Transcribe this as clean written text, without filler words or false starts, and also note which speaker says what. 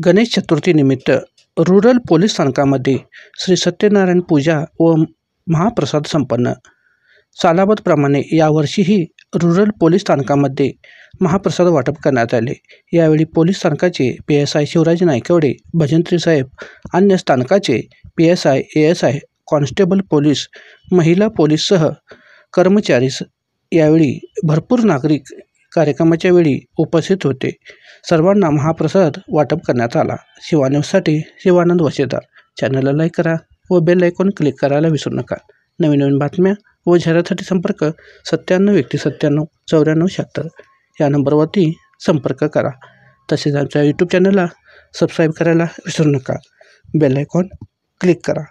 Speaker 1: Ganesh चतुर्थीनिमित्त rural police स्थानकामध्ये Shri Satyanarayan पूजा व महाप्रसाद संपन्न. सालाबादप्रमाणे यावर्षीही रुरल पोलीस स्थानकामध्ये महाप्रसाद वाटप करण्यात आले. यावेळी पोलीस स्थानकाचे PSI शिवराज नायकवडे, भजंत्री साहेब, अन्य स्थानकाचे PSI, ASI, कॉन्स्टेबल पोलीस, महिला पोलीससह कर्मचारी यावेळी भरपूर नागरिक कार्यक्रमाच्या वेळी उपस्थित होते. सर्वांना महाप्रसाद वाटप करण्यात आला. शिवा न्यूजसाठी शिवानंद वशेदार. चॅनलला लाईक करा व बेल आयकॉन क्लिक करायला विसरू नका. नवीन बातम्या व जाहिरातीसाठी संपर्क 9791949476 या नंबरवरती संपर्क करा. तसेच आमच्या यूट्यूब चॅनलला सबस्क्राईब करायला विसरू नका. बेल आयकॉन क्लिक करा.